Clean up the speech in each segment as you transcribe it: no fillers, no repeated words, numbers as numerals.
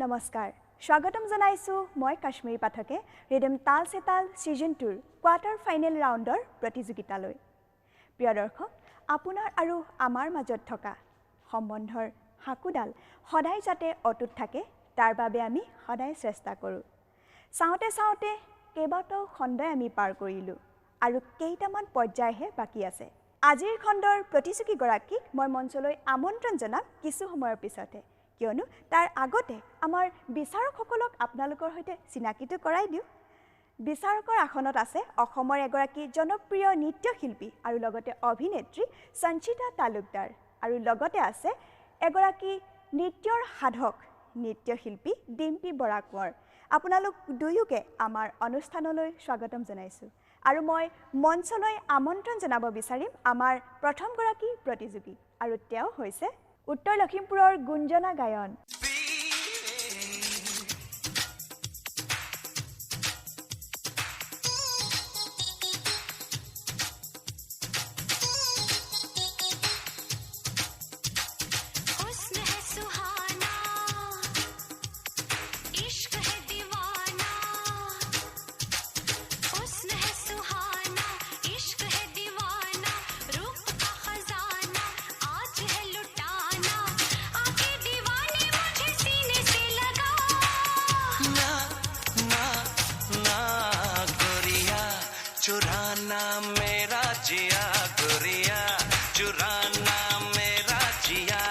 নমস্কাৰ স্বাগতম জনাইছো মই কাশ্মীৰী পাঠকে ৰিদম তাল সে তাল সিজন 2 কোৱাৰ্টাৰ ফাইনেল ৰাউণ্ডৰ প্ৰতিযোগিতালৈ প্ৰিয় দৰ্শক আপোনাৰ আৰু আমাৰ মাজত থকা সম্বন্ধৰ হাকুডাল সদায় যাতে অটুট থাকে তাৰ বাবে আমি সদায় চেষ্টা কৰো চাওতে চাওতে কেইবাটাও খণ্ডই আমি পাৰ কৰিলো আৰু কেইটামান পৰ্যায়হে বাকি আছে আজিৰ খণ্ডৰ প্ৰতিযোগী গৰাকীক মই মঞ্চলৈ আমন্ত্ৰণ জনাম কিছু সময়ৰ পিছতে কিয়নো তাৰ আগতে আমাৰ বিচাৰকসকলক আপোনালোকৰ হৈতে চিনাকিটো কৰাই দিও বিচাৰকৰ আসনত আছে অসমৰ এগৰাকী জনপ্ৰিয় নৃত্যশিল্পী আৰু লগতে অভিনেত্ৰী সঞ্চিতা তালুকদাৰ আৰু লগতে আছে এগৰাকী নৃত্যৰ সাধক নৃত্যশিল্পী ডিম্পী বৰা কোঁৱৰ আপোনালোক দুয়োকে আমাৰ অনুষ্ঠানলৈ স্বাগতম জনাইছো আৰু মই মঞ্চলৈ আমন্ত্ৰণ জনাব বিচাৰিম আমাৰ প্ৰথম গৰাকী প্ৰতিযোগী আৰু তেওঁ হৈছে উত্তৰ লখিমপুৰৰ গুঞ্জনা গায়ন चुराना मेरा जिया गुरिया चुराना मेरा जिया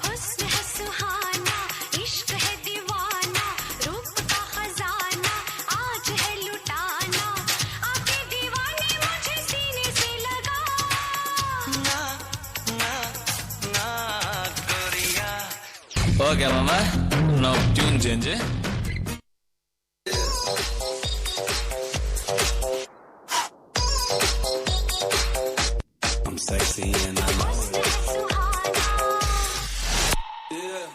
हुस्न है सुहाना इश्क है दीवाना रूप का खजाना आज है लुटाना आके दीवाने मुझे सीने से लगा ना ना ना गुरिया Okay, mama. Now tune change. Sexy and I know it. Yeah.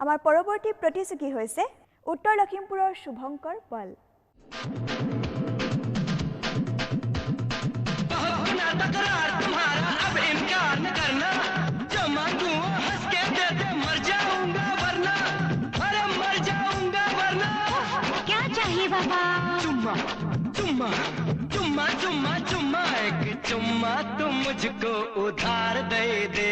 আমাৰ পৰৱৰ্তী প্ৰতিযোগী হৈছে উত্তৰ লখিমপুৰৰ শুভঙ্কৰ পল क्या चाहिए बाबा चुम्मा चुम्मा चुम्मा चुम्मा चुम्मा एक चुम्मा तुम मुझको उधार दे दे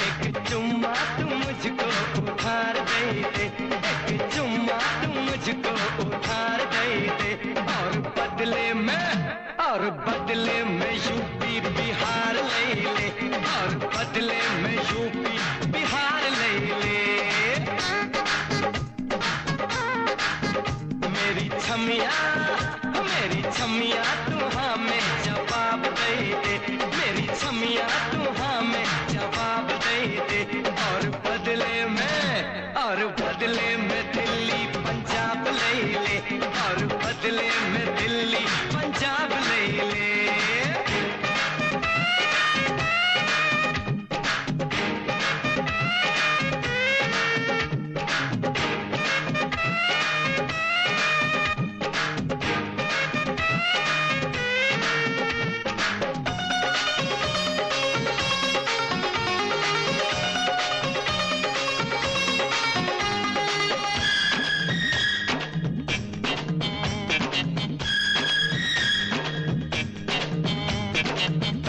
एक चुम्मा तुम मुझको उधार दे दे एक चुम्मा तुम मुझको उधार दे दे और बदले में यूपी बिहार ले ले और बदले में यूपी बिहार ले ले मेरी छमिया तू हमें जवाब दे दे मेरी छमिया तू हमें जवाब दे दे और बदले में दिल्ली पंजाब ले ले और बदले में दिल्ली पंजाब ले ले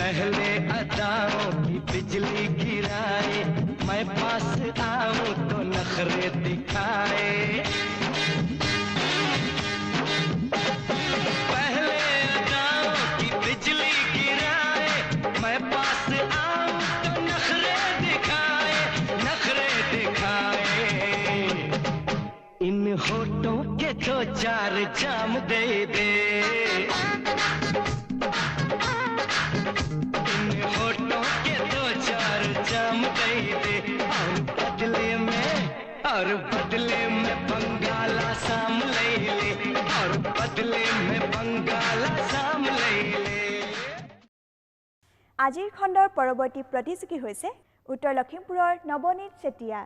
पहले अदाओं की बिजली गिराए मैं पास आऊं तो नखरे दिखाए पहले अदाओं की बिजली गिराए मैं पास आऊं तो नखरे दिखाए इन होठों के 2-4 जाम दे दे আজিৰ খণ্ডৰ পৰৱৰ্তী প্ৰতিযোগী হৈছে উত্তৰ লখিমপুৰৰ নৱনীত চেতিয়া।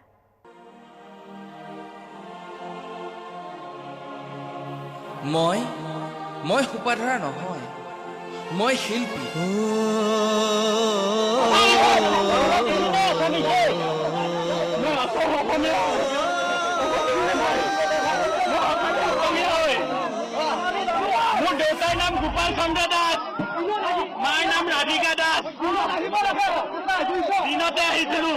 মই সোপাধৰা নহয়, মই শিল্পী। মোৰ দেউতাৰ নাম গোপাল চন্দ্ৰ দাস, মাৰ নাম ৰাধিকা দাস। দিনতে আহিছিলো।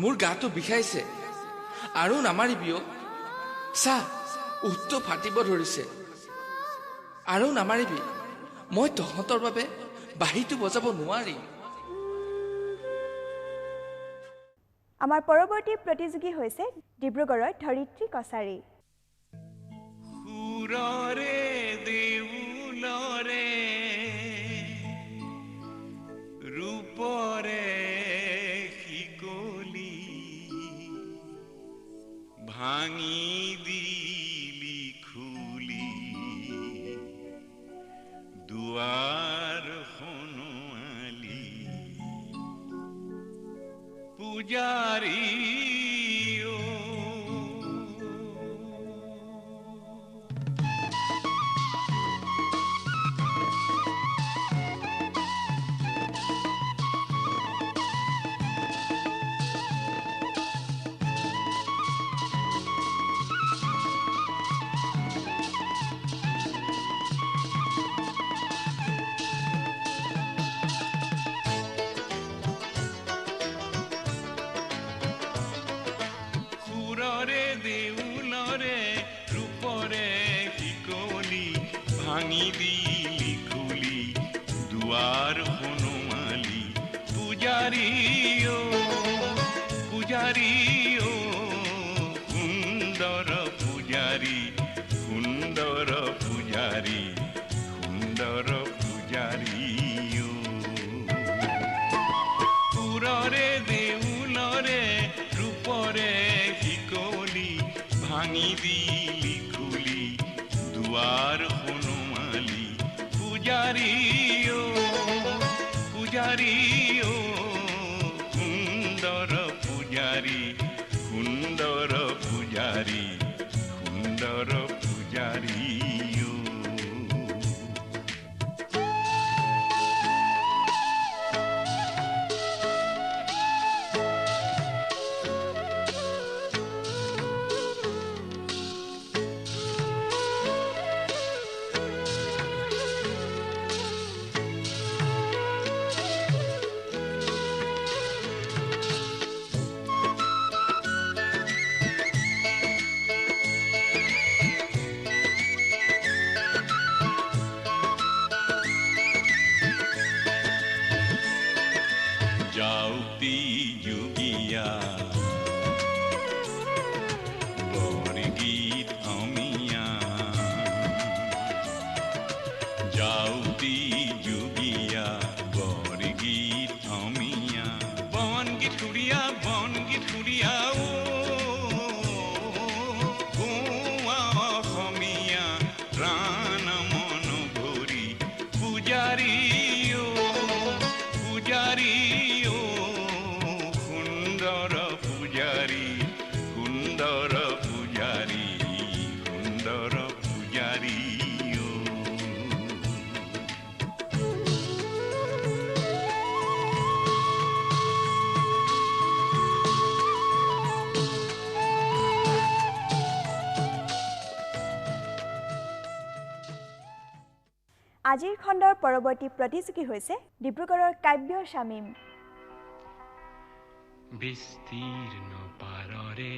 মোৰ গাটো বিষাইছে আৰু নামাৰিবিও। চা, উঠটো ফাটিব ধৰিছে আৰু নামাৰিবি। মই তহঁতৰ বাবে বাঁহীটো বজাব নোৱাৰিম। আমাৰ পৰৱৰ্তী প্ৰতিযোগী হৈছে ডিব্ৰুগড়ৰ ধৰিত্ৰী কছাৰী। সুৰৰে দেউলৰে ৰূপৰে শিকলি ভাঙি দিলি খুলি দুৱাৰ সনোৱালি পূজাৰী ভাঙি দিলি খুলি দুৱাৰ হনুমালি পূজাৰী পূজাৰী সুন্দৰ পূজাৰী সুন্দৰ পূজাৰী সুন্দৰ পূজাৰী সুৰৰে দেউলৰে পূজাৰী অ পূজাৰী অ সুন্দৰ পূজাৰী সুন্দৰ পূজাৰী সুন্দৰ পূজাৰী অ যাওঁতি যোগীয়া বৰগীত অমিয়া যাওঁতি যোগীয়া বৰগীত অমিয়া বনগীত সুৰীয়া অসমীয়া প্ৰাণ মন ভৰি পূজাৰী অ পূজাৰী সুন্দৰ পূজাৰী সুন্দৰ পূজাৰী সুন্দৰ পূজাৰী আজিৰ খণ্ডৰ পৰৱৰ্তী প্ৰতিযোগী হৈছে ডিব্ৰুগড়ৰ কাব্য শামীম বিস্তীৰ্ণ পাৰৰে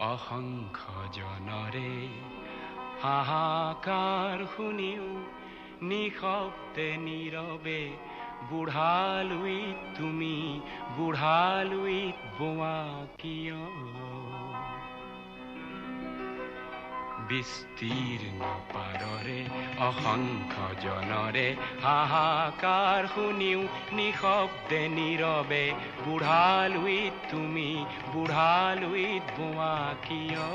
অসংখ্য জনৰে হাহাকাৰ শুনিও নিশব্দে নীৰৱে বুঢ়ালুইত তুমি বুঢ়ালুইত বোৱা কিয় বিস্তীৰ্ণ পাৰৰে অসংখ্য জনৰে হাহাকাৰ শুনিও নিশব্দে নীৰৱে বুঢ়ালুইত তুমি বুঢ়ালুইত বোৱা কিয়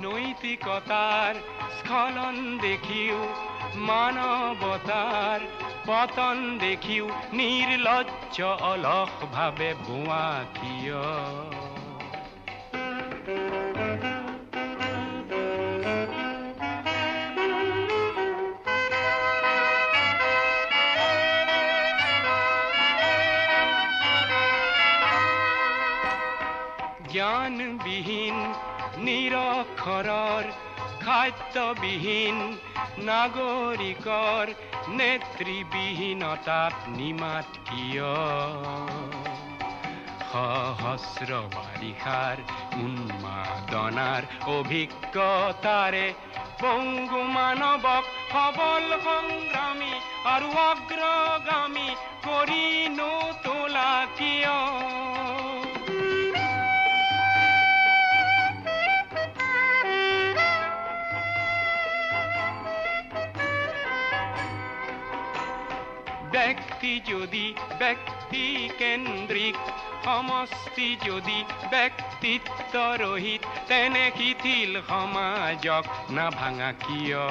নৈতিকতাৰ স্খলন দেখিও মানৱতাৰ পতন দেখিও নিৰ্লজ্জ অলস ভাবে বোৱা কিয় জ্ঞানবিহীন নিৰক্ষৰৰ খাদ্যবিহীন নাগৰিকৰ নেতৃবিহীনতাত নিমাত কিয় সহস্ৰ বাৰিষাৰ উন্মাদনাৰ অভিজ্ঞতাৰে পংগু মানৱক সবল সংগ্ৰামী আৰু অগ্ৰগামী কৰি নোতোলা কিয় ব্যক্তি যদি ব্যক্তি কেন্দ্ৰিক সমষ্টি যদি ব্যক্তিত্ব ৰহিত তেনে শিথিল সমাজক নাভাঙা কিয়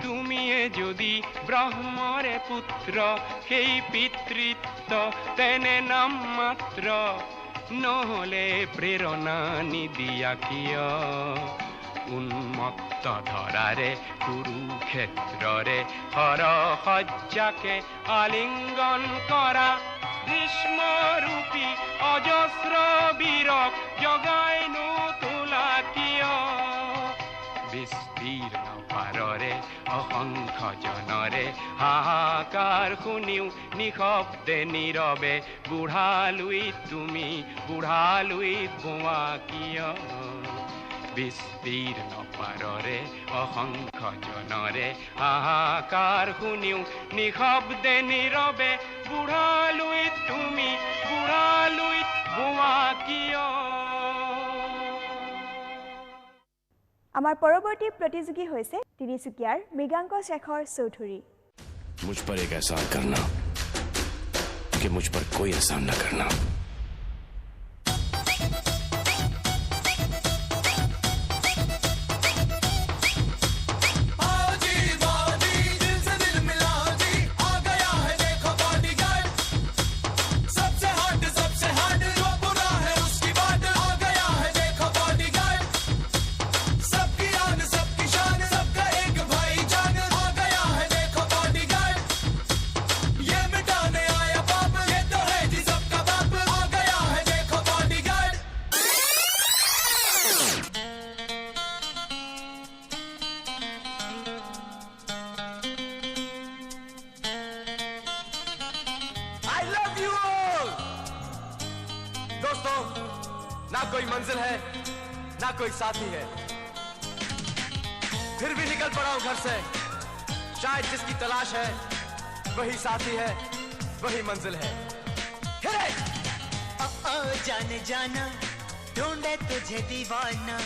তুমিয়ে যদি ব্ৰহ্মৰে পুত্ৰ সেই পিতৃত্ব তেনে নাম মাত্ৰ নহলে প্ৰেৰণা নিদিয়া কিয় উন্মত্ত ধৰাৰে কুৰুক্ষেত্ৰৰে হৰসজ্জাকে আলিংগন কৰা গ্ৰীষ্মৰূপী অজস্ৰ বীৰক জগাই নোতোলা কিয় বিস্তীৰ্ণ পাৰৰে অসংখ্য জনৰে হাহাকাৰ শুনিও নিশব্দে নীৰৱে বুঢ়ালুইত তুমি বুঢ়ালুইত বোৱা কিয় বিস্তীৰ্ণ পাৰৰে অসংখ্য জনৰে হাহাকাৰ শুনিও নিশব্দে নীৰৱে বুঢ়ালুইত তুমি বুঢ়ালুইত বোৱা কিয় আমাৰ পৰৱৰ্তী প্ৰতিযোগী হৈছে তিনিচুকীয়াৰ মৃগাংক শেখৰ চৌধুৰী मुझ पर एक एहसान करना कि मुझ पर कोई एहसान न करना दोस्तों ना कोई मंजिल है ना कोई साथी है फिर भी निकल पड़ा हूं घर से शायद जिसकी तलाश है वही साथी है वही मंजिल है जाने जाना ढूंढे तुझे दीवाना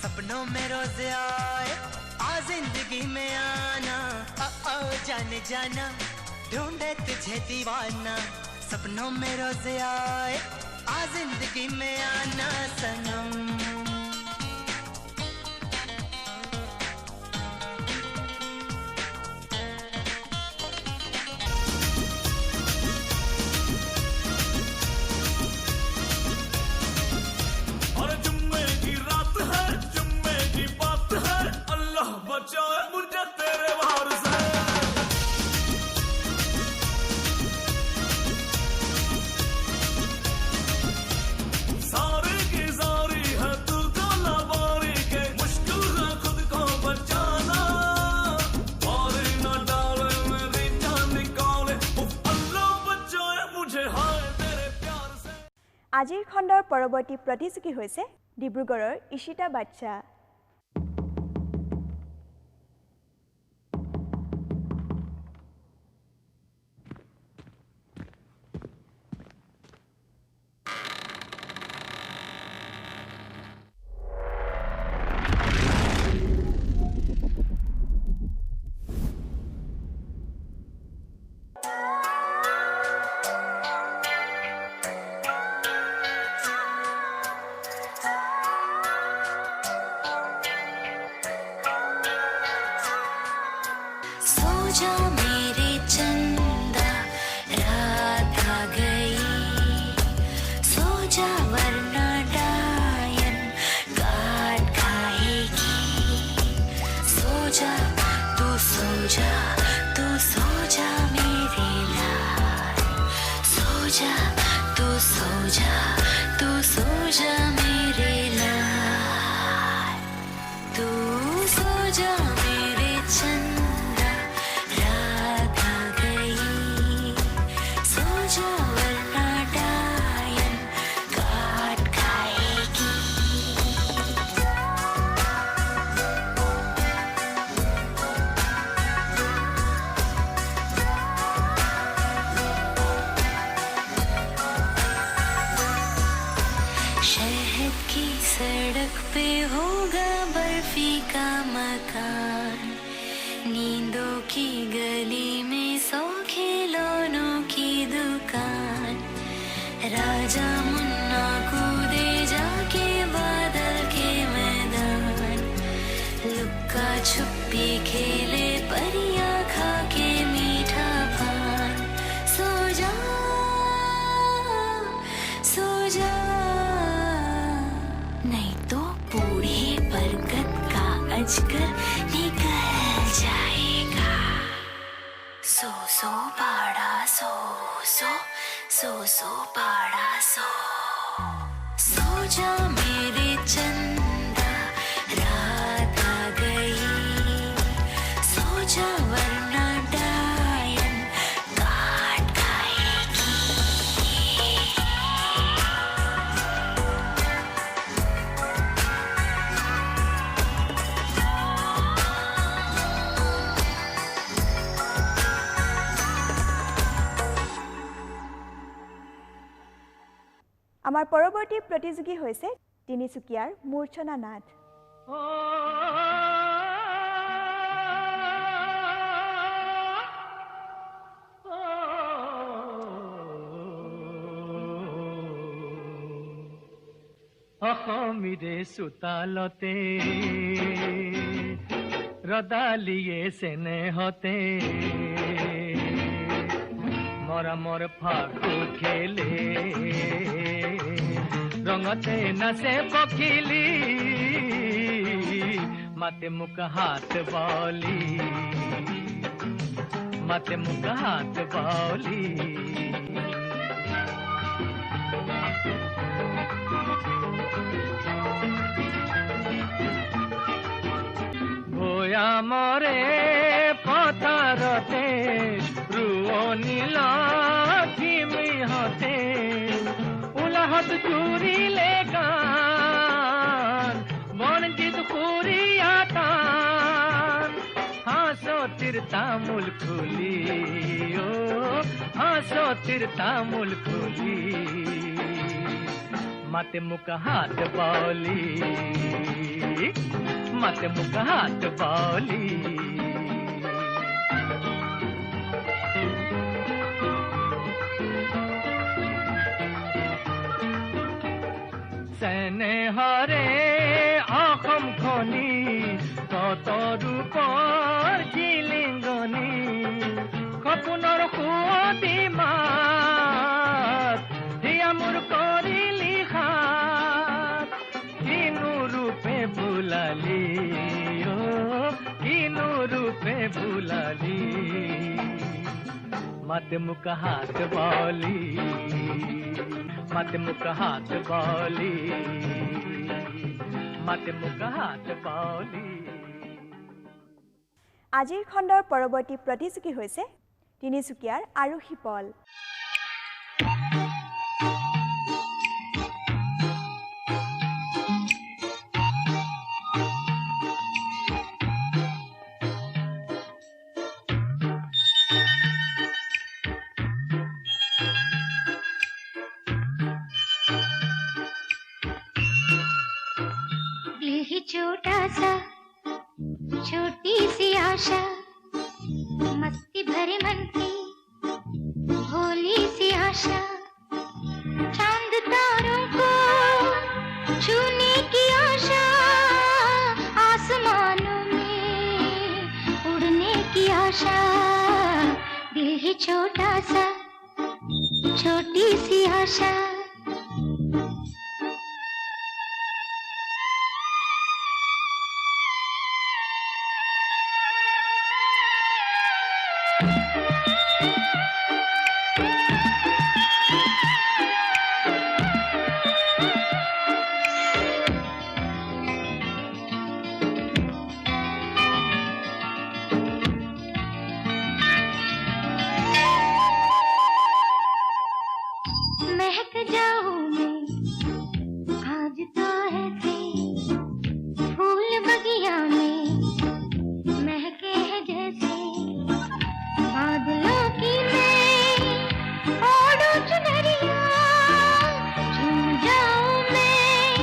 सपनों में रोज आए आ जिंदगी में आना जाने जाना ढूंढे तुझे दीवाना सपनों में रोज आए आ जिंदगी में आना सनम আজিৰ খণ্ডৰ পৰৱৰ্তী প্ৰতিযোগী হৈছে ডিব্ৰুগড়ৰ ইশিতা বাচ্চা राजा मुन्ना कूदे जाके बादल के मैदान लुक्का छुपी खेले परियां खा के मीठा पान सो जा नहीं तो बूढ़े बरगद का अजगर निकल जाएगा सो सो बाड़ा सो बाड़ा सो जा मेरे चंदा रात आ गई सो जा वरना डायन काट खाएगी আমাৰ পৰৱৰ্তী প্ৰতিযোগী হৈছে তিনিচুকীয়াৰ মূৰ্ছনা নাথ অসমিৰে চোতালতে ৰদালিয়ে চেনেহতে মৰমৰ ফাকু খেলে ৰঙতে নাচে পখিলি মাতে মোক হাত বলি মাতে মোক হাত বলি মরে পথারতে রুয়নি লাঠিমি হতে উলাহত চুরিলে গান বনজিত কুরিয়া টান হাসতির তামুল খুলি ও হাসতির তামুল খুলি মাতে মুখ হাত বলি মাতে মুখ হাত বলি স্নেহৰে অসম খনি তত ৰূপৰ জিলিংগনি সপোনৰ সুৱতি মাত হিয়া মোৰ কৰিলি হাত কিনো ৰূপে ভুলালি অ কিনো ৰূপে ভুলালি মাতে মুখ হাত বলি মাতে মুখ হাত বলি মাতে মুখ হাত বলি আজিৰ খণ্ডৰ পৰৱৰ্তী প্ৰতিযোগী হৈছে তিনিচুকীয়াৰ আৰোহী পল छोटा सा छोटी सी आशा मस्ती भरे मन की भोली सी आशा चांद तारों को छूने की आशा आसमानों में उड़ने की आशा दिल ही छोटा सा छोटी सी आशा महक जाऊं मैं आज तो ऐसे फूल बगिया में महके हैं जैसे बादलों की मैं ओढ़ू चुनरिया झूम जाऊं मैं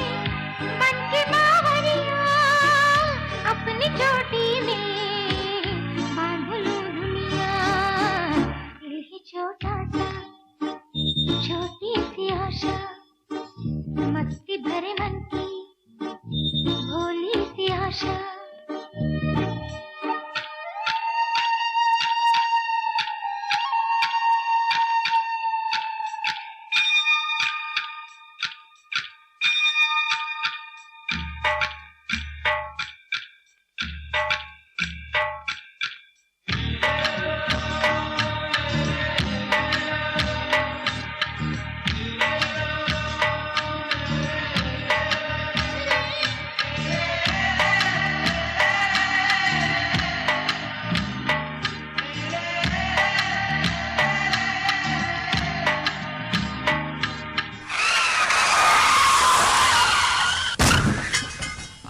बन के बावरिया अपनी चोटी में बांध लूं दुनिया दिल ही छोटा सा छोटी सी आशा मस्ती भरे मन की भोली सी आशा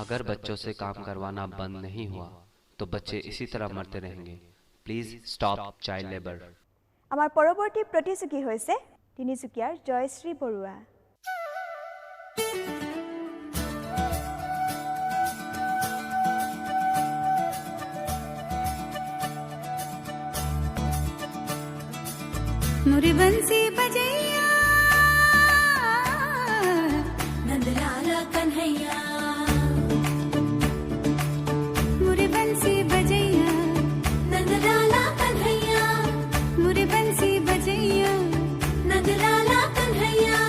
अगर बच्चों से काम करवाना बंद नहीं हुआ तो बच्चे इसी तरह मरते रहेंगे प्लीज स्टॉप चाइल्ड लेबर আমাৰ পৰৱৰ্তী প্ৰতিযোগী হৈছে তিনিচুকীয়াৰ জয়শ্ৰী বৰুৱা मुरी बंसी बजैया नंदलाला कन्हैया मुरी बंसी बजैया नंदलाला कन्हैया मुरी बंसी बजैया नंदलाला कन्हैया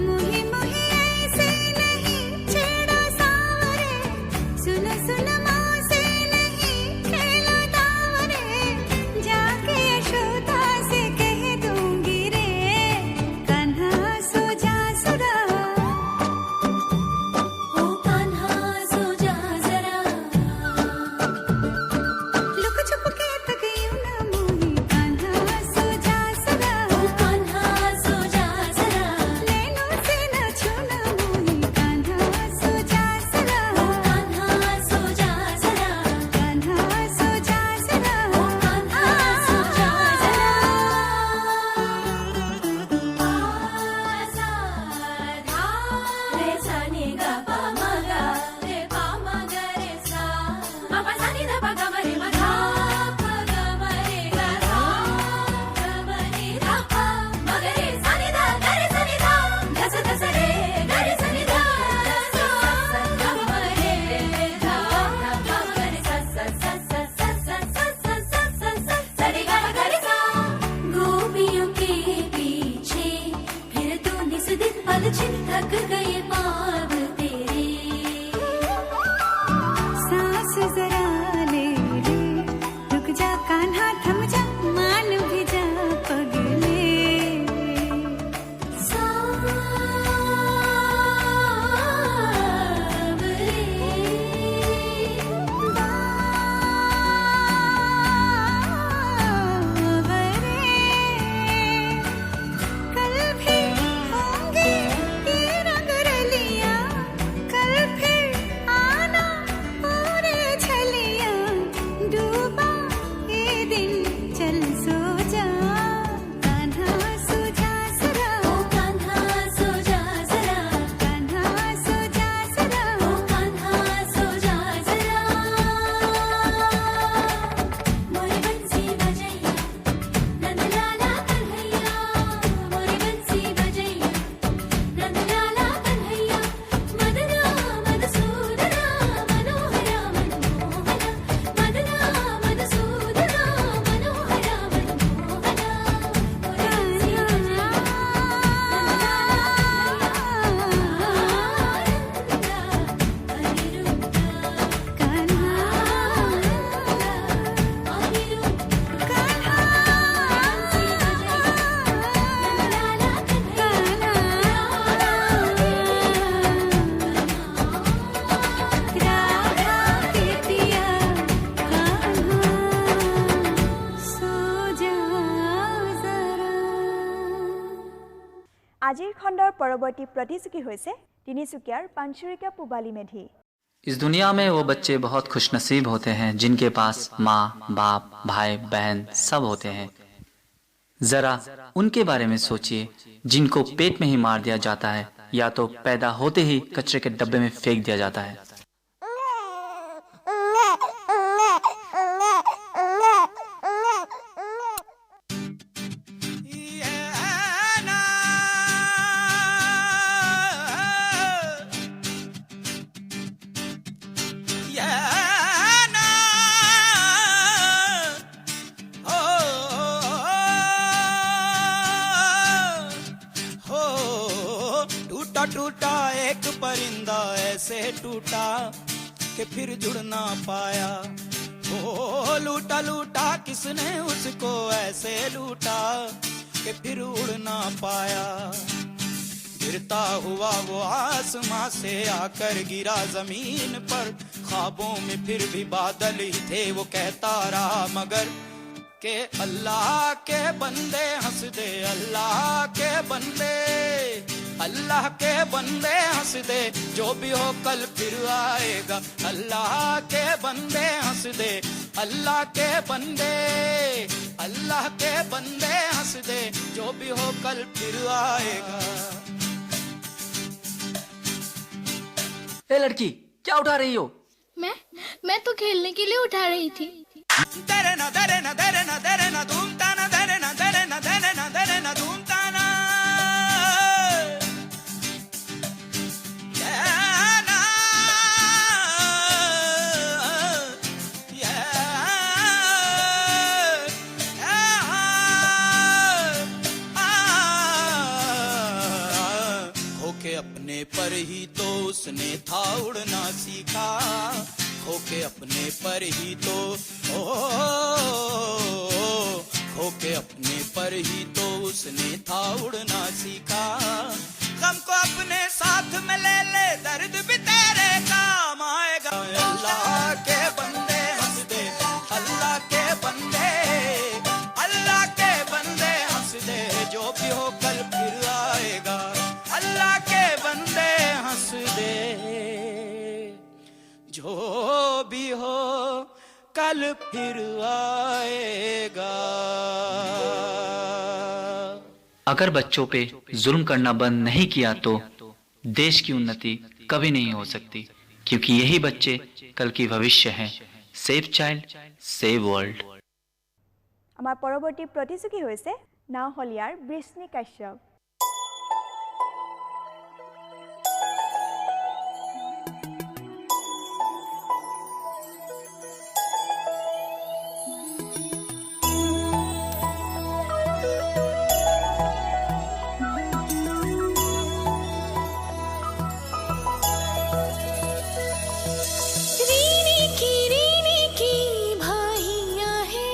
मुही मुही ऐसे नहीं छेड़ो सावरे सुन सुन मौसे नहीं खेलो दावरे जाके यशोदा से कह दूंगी रे कान्हा सो जा जरा ओ कान्हा सो जा जरा लुक छुप के तक यूं ना मोही कान्हा सो जा जरा ओ कान्हा सो जा जरा नैनों से ना छूना मोही कान्हा सो जा जरा ओ कान्हा सो जा जरा कान्हा सो जा जरा ओ कान्हा सो जा जरा सा रे सा नि गा पा मा गा रे पा मा गा रे सा मा पा सा नि धा पा गा मा रे मा धा पा गा मा रे गा धा गा मा नि धा पा मा गा रे सा नि धा गा रे सा नि धा धा सा रे गा रे सा नि धा सा गा मा रे धा धा पा मा गा रे सा सा रे गा मा गा रे सा गोपियों के पीछे फिर तू निस दिन पल छिन थक गए पाँव तेरे सांस जरा ले ले रुक जा कान्हा थम जा मान भी जा पगले कल भी होंगे ये रंग रलिया कल फिर आना पूरे छलिया डूबा ये दिन चल सो जा कान्हा सो जा जरा ओ कान्हा सो जा जरा कान्हा सो जा जरा ओ कान्हा सो जा जरा मोरी बंसी बजैया नंदलाला कन्हैया मोरी बंसी बजैया नंदलाला कन्हैया मदना मधुसूदना मनोहरा मनमोहना मदना मधुसूदना मनोहरा मनमोहना मोरी আজিৰ খণ্ডৰ পৰৱৰ্তী প্ৰতিযোগী হৈছে তিনিচুকীয়াৰ পাঞ্চুৰিকা পুবালী মেধি इस दुनिया में वो बच्चे बहुत खुशनसीब होते हैं जिनके पास माँ बाप भाई बहन सब होते हैं। जरा उनके बारे में सोचिए जिनको पेट में ही मार दिया जाता है या तो पैदा होते ही कचरे के डब्बे में फेंक दिया जाता है। टूटा टूटा एक परिंदा ऐसे टूटा कि फिर जुड़ ना पाया। ओ लूटा लूटा किसने उसको ऐसे लूटा कि फिर उड़ ना पाया। गिरता हुआ वो आसमां से आकर गिरा जमीन पर, ख्वाबों में फिर भी बादल ही थे। वो कहता रहा मगर के अल्लाह के बंदे हंस दे, अल्लाह के बंदे, अल्लाह के बंदे हंस दे, जो भी हो कल फिर आएगा। अल्लाह के बंदे हंस दे, अल्लाह के बंदे, अल्लाह के बंदे हंस दे, जो भी हो कल फिर आएगा। ए लड़की, क्या उठा रही हो? मैं तो खेलने के लिए उठा रही थी। दरे ना दरे ना दरे ना दरे ना धूम ताना दरे ना दरे ना दरे ना दरे ही तो उसने था उड़ना सीखा, खोके अपने पर ही तो खोके अपने पर ही तो उसने था उड़ना सीखा। गम को अपने साथ में ले ले, दर्द भी तेरे काम आएगा। अल्लाह के बंदे हंस दे, अल्लाह के बंदे, अल्लाह के बंदे हंस दे, जो भी हो कल फिर आएगा। अल्लाह के बंदे हंस दे, जो भी हो कल फिर आएगा। अगर बच्चों पे जुल्म करना बंद नहीं किया तो देश की उन्नति कभी नहीं हो सकती, क्योंकि यही बच्चे कल की भविष्य हैं। Save child, save world. আমাৰ পৰৱৰ্তী প্ৰতিযোগী হৈছে নাওহলীয়াৰ বৃষ্ণি কাশ্যপ। रीनी की भाइया है,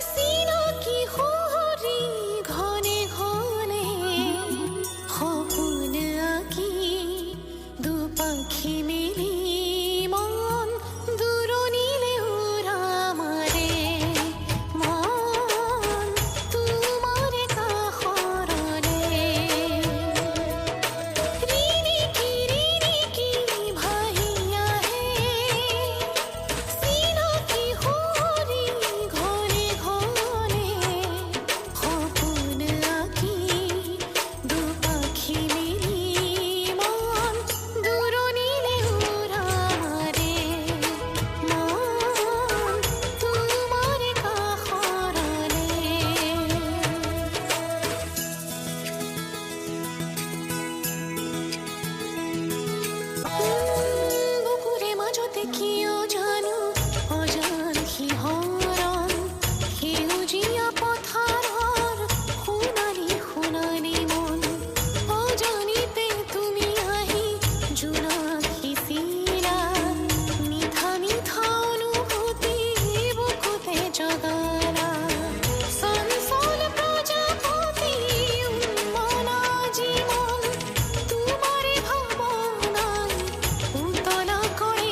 सीनों की होरी घोने घोने, होपुन आकी दु पंखी मिली मन दुरोनी ले उड़ा मारे, मन तुम्हारे का खोरने। रीनी की भाइया है, सीनों की होरी घोने घोने, होपुन आकी दु पंखी मिली मन दुरोनी ले उड़ा मारे, मन तुम्हारे का खोरने। বুকুরে মাজতে কিয় জানো অজান সিহৰণ, সেউজীয়া পথাৰৰ সোণালী সোণালী মন, অজানিতে তুমি আহি জোনাক সিঁচিলা, মিঠা মিঠা অনুভূতি বুকুতে জগালা। চঞ্চল প্ৰজাপতি উন্মনা জীৱন, তোমাৰে ভাৱনাই উতলা কৰে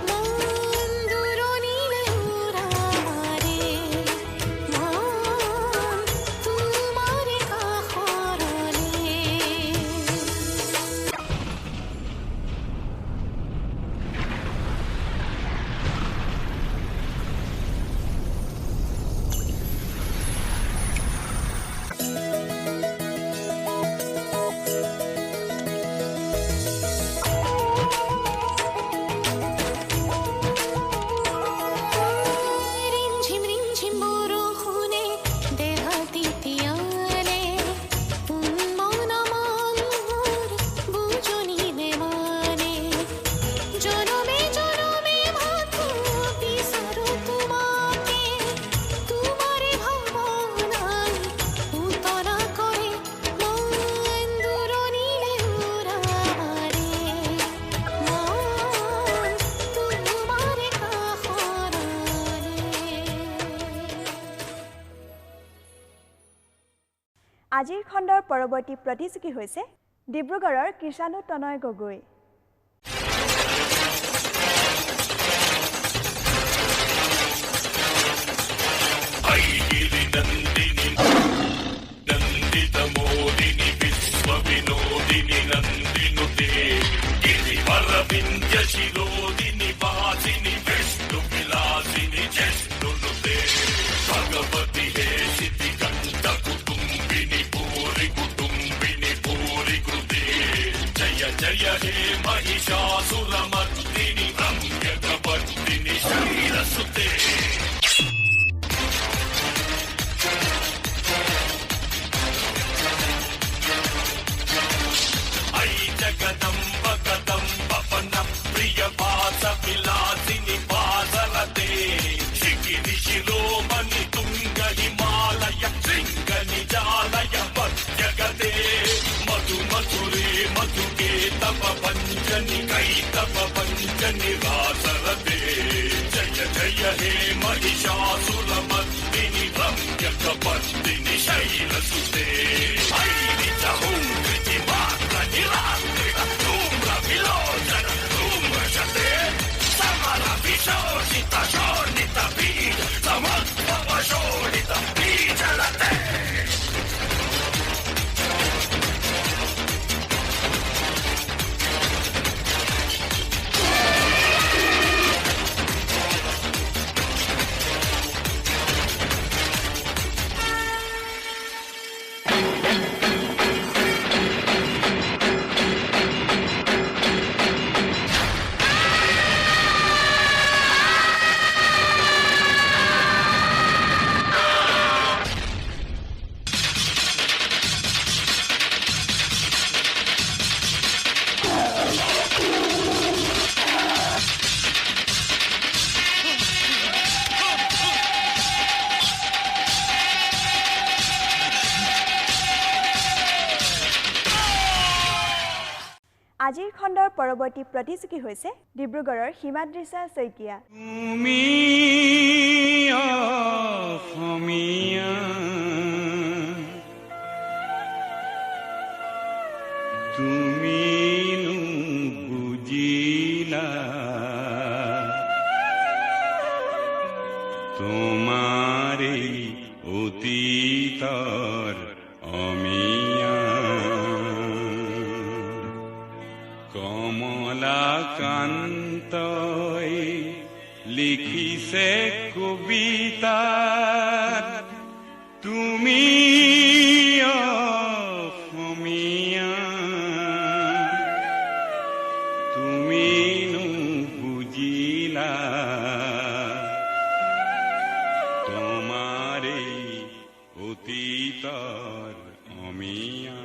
মন দুৰণিলে উৰা মাৰে, মন তোমাৰে কাষৰলে। রিমঝিম বৰষুণে দেহাতি তিয়ালে, উন্মনা মন মোৰ বুজনি নেমানে, জনমে জনমে ভাবো বিচাৰো তোমাকে, তোমাৰে ভাৱনাই উতলা কৰে মন দুৰণিলে উৰা মাৰে, মন তোমাৰে কাষৰলে। আজিৰ খণ্ডৰ পৰৱৰ্তী প্ৰতিযোগী হৈছে ডিব্ৰুগড়ৰ কৃষাণু তনয় গগৈ। मधु मधुरे मधुके महिषासुरमर्दिनि रम्यकपर्दिनि शैलसुते हैरितहुं कृतिमात्रनिरात्रित धूम्रविलोचन धूम्रशते समरविशोषित शोणितबीज समुद्भवशोणित बीजलते আজিৰ খণ্ডৰ পৰৱৰ্তী প্ৰতিযোগী হৈছে ডিব্ৰুগড়ৰ হিমাদ্ৰিছা শইকীয়া তুমি অসমীয়া তুমি বুজিলা তোমাৰে অতীতৰ অমিয়া কমলাকান্তই লিখিছে কবিতা তুমি অসমীয়া তুমি বুজিলা তোমাৰে অতীতৰ অমিয়া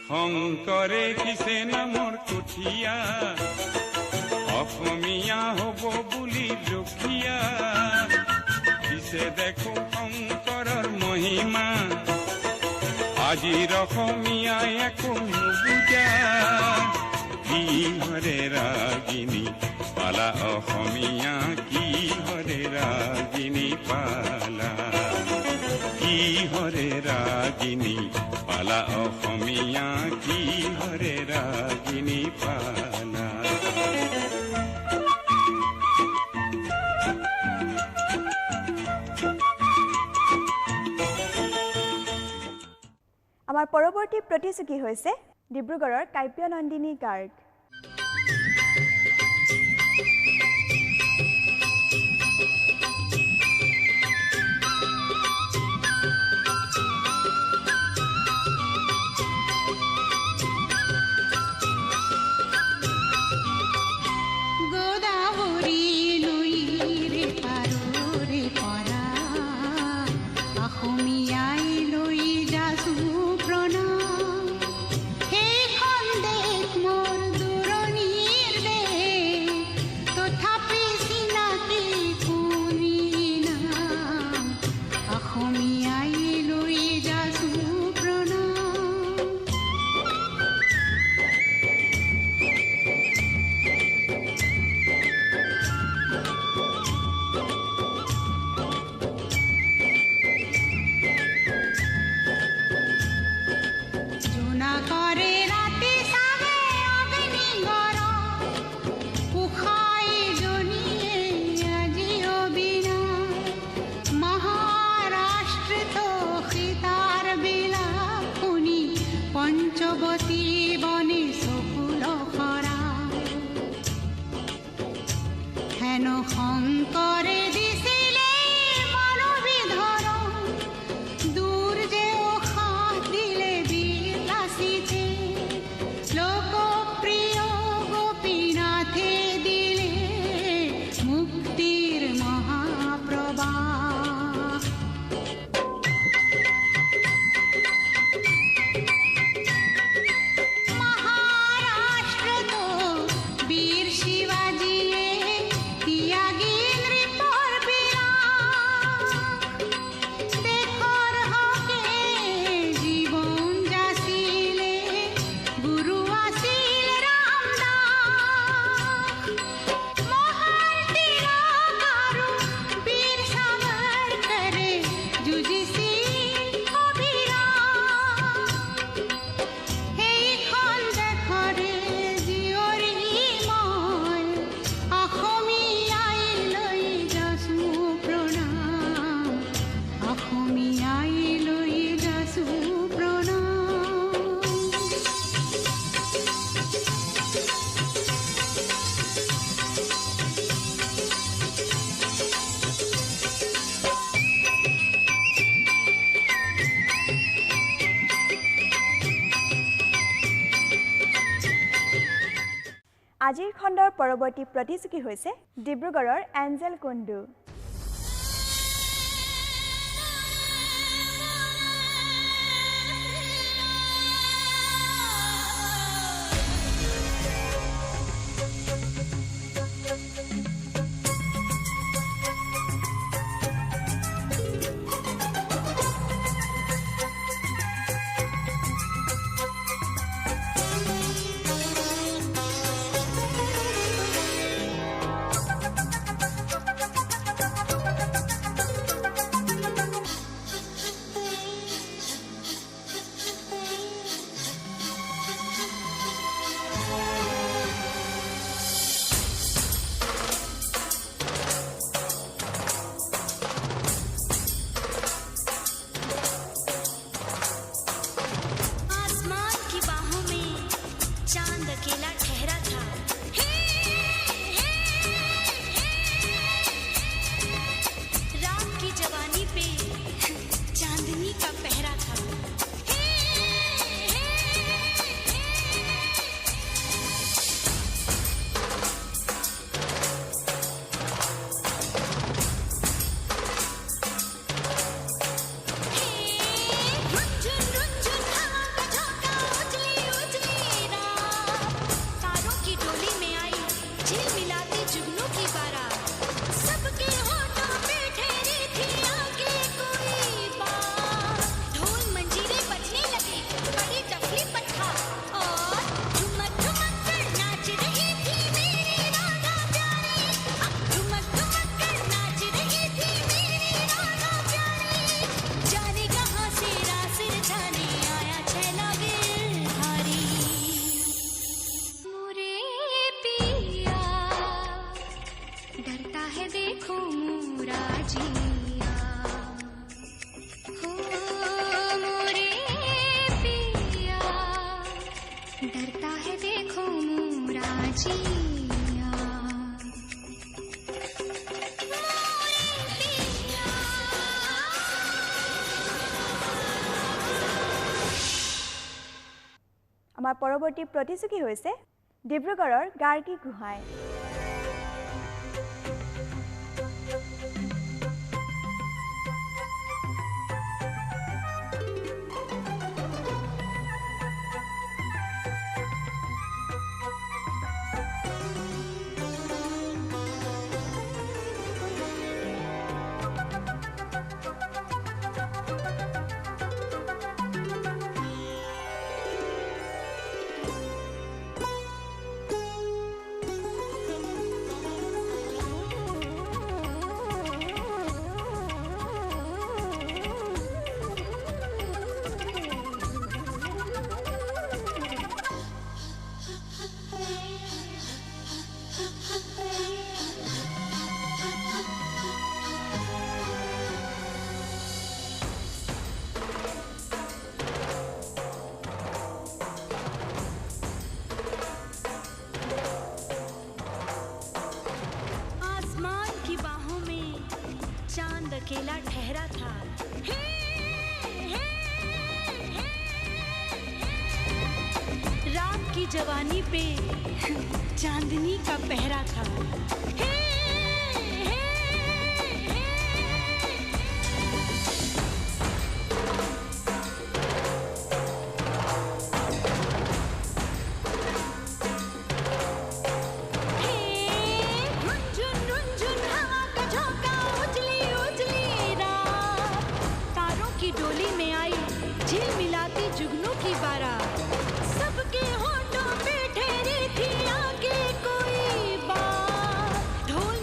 শংকৰে কিছে নামৰ কঠীয়া অসমীয়া হ'ব বুলি ৰখীয়া পিছে দেখো শংকৰৰ মহিমা আজিৰ অসমীয়াই একো নুবুজা কি হৰে ৰাগিনী পালা অসমীয়া কি হৰে ৰাগিনী পালা কি হৰে ৰাগিনী পালা অসমীয়া কি হৰে ৰাগিনী পালা আমাৰ পৰৱৰ্তী প্ৰতিযোগী হৈছে ডিব্ৰুগড়ৰ কাব্যনন্দিনী গাৰ্গ মোৰ আজিৰ খণ্ডৰ পৰৱৰ্তী প্ৰতিযোগী হৈছে ডিব্ৰুগড়ৰ এঞ্জেল কুণ্ডু। আমাৰ পৰৱৰ্তী প্ৰতিযোগী হৈছে ডিব্ৰুগড়ৰ গাৰ্গী গোহাঁই। अकेला ठहरा था, रात की जवानी पे चांदनी का पहरा था। ढोल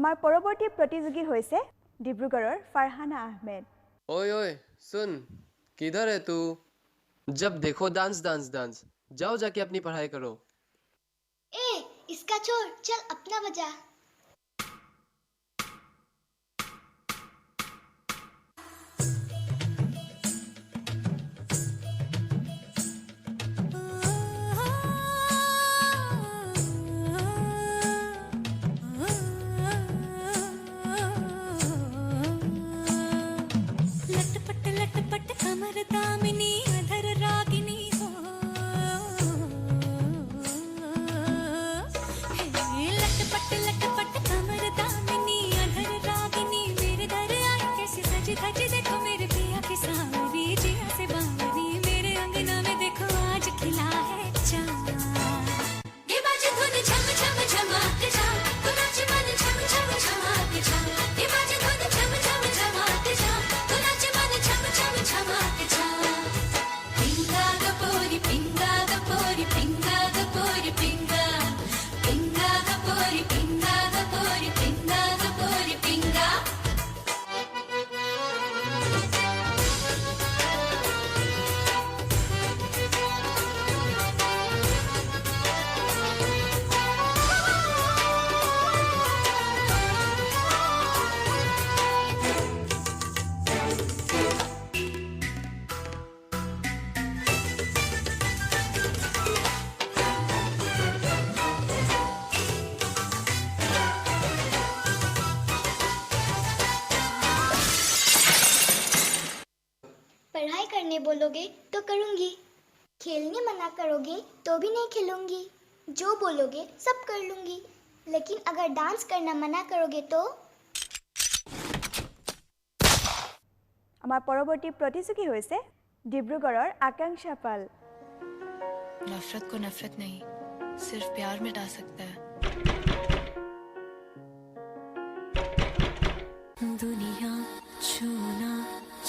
আমাৰ পৰৱৰ্তী প্ৰতিযোগী হৈছে ডিব্ৰুগড়ৰ ফাৰহানা আহমেদ। ओए ओए सुन, किधर है तू? जब देखो डांस डांस डांस, जाओ जाके अपनी पढ़ाई करो। ए इसका छोड़, चल अपना बजा। लटपट लटपट कमर दामिनी अधर रागिनी हो, लटपट लटपट कमर दामिनी अधर रागिनी, मेरे दर आई कैसी सज धज, देखो मेरे पिया की सावरी जिया से बावरी, मेरे अंगना में देखो आज खिला है चाँद। ये बाजे धुन झम झम झमाते जा, तू नाच मन झम झम झमाते जा, ये बाजे धुन झम झम झमाते जा, तू नाच मन झम झम झमाते जा। पिंगा गपोरी पिंगा गपोरी पिंगा गपोरी पिंगा, पिंगा गपोरी पिंगा गपोरी पिंगा गपोरी पिंगा। पढ़ाई करने बोलोगे तो करूँगी, खेलने मना करोगे तो भी नहीं खेलूँगी, जो बोलोगे सब कर लूँगी, लेकिन अगर डांस करना मना करोगे तो। আমাৰ পৰৱৰ্তী প্ৰতিযোগী হৈছে ডিব্ৰুগড়ৰ আকাংক্ষা পাল। नफरत को नफरत नहीं, सिर्फ प्यार मिटा सकता है। दुनिया छूना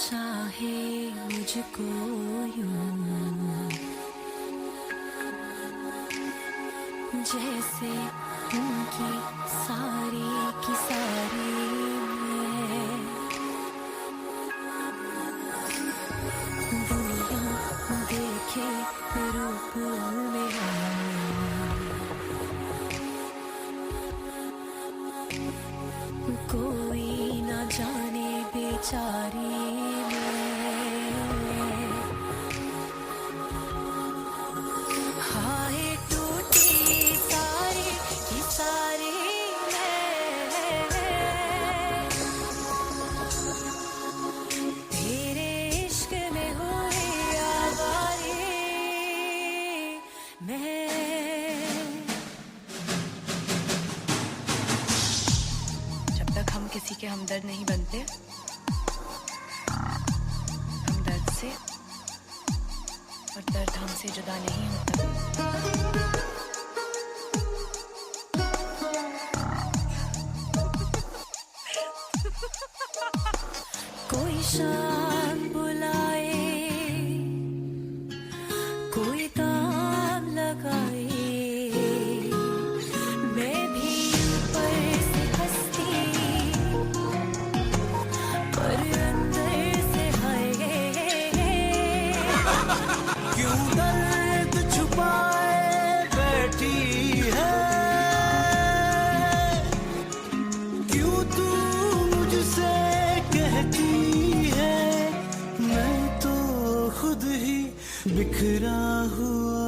चाहे मुझको यूं, जैसे उनकी सारी की सारी मैं, दुनिया देखे रूप मेरा, कोई ना जाने बेचारी मैं, हाय टूटी सारी की सारी मैं, तेरे इश्क में हुई आवारी मैं। जब तक हम किसी के हमदर्द नहीं बनते, हम दर्द से और दर्द हमसे जुदा नहीं होता। कोई शाम बुलाए, कोई काम लगाए, मैं भी ऊपर से हंसती, पर अंदर से हाय। क्यों दर्द छुपाए बैठी है, क्यों तू मुझसे कहती है, मैं तो खुद ही बिखरा हुआ।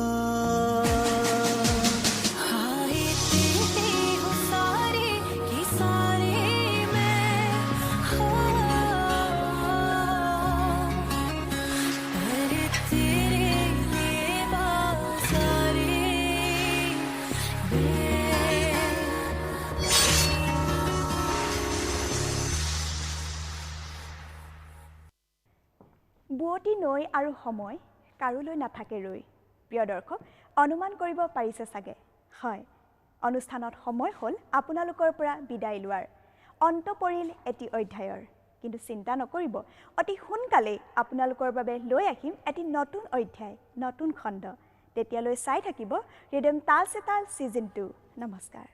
हाय तेरे हो सारे की सारे मैं, अरे तेरे लिए बाज़ारे मैं। বুৱতী নৈ আৰু সময় কাৰোলৈ নাথাকে ৰৈ। প্ৰিয় দৰ্শক, অনুমান কৰিব পাৰিছে চাগে, হয়, অনুষ্ঠানত সময় হ'ল আপোনালোকৰ পৰা বিদায় লোৱাৰ। অন্ত পৰিল এটি অধ্যায়ৰ, কিন্তু চিন্তা নকৰিব, অতি সোনকালেই আপোনালোকৰ বাবে লৈ আহিম এটি নতুন অধ্যায়, নতুন খণ্ড। তেতিয়ালৈ চাই থাকিব ৰিদম তাল চে তাল ছিজন 2। নমস্কাৰ।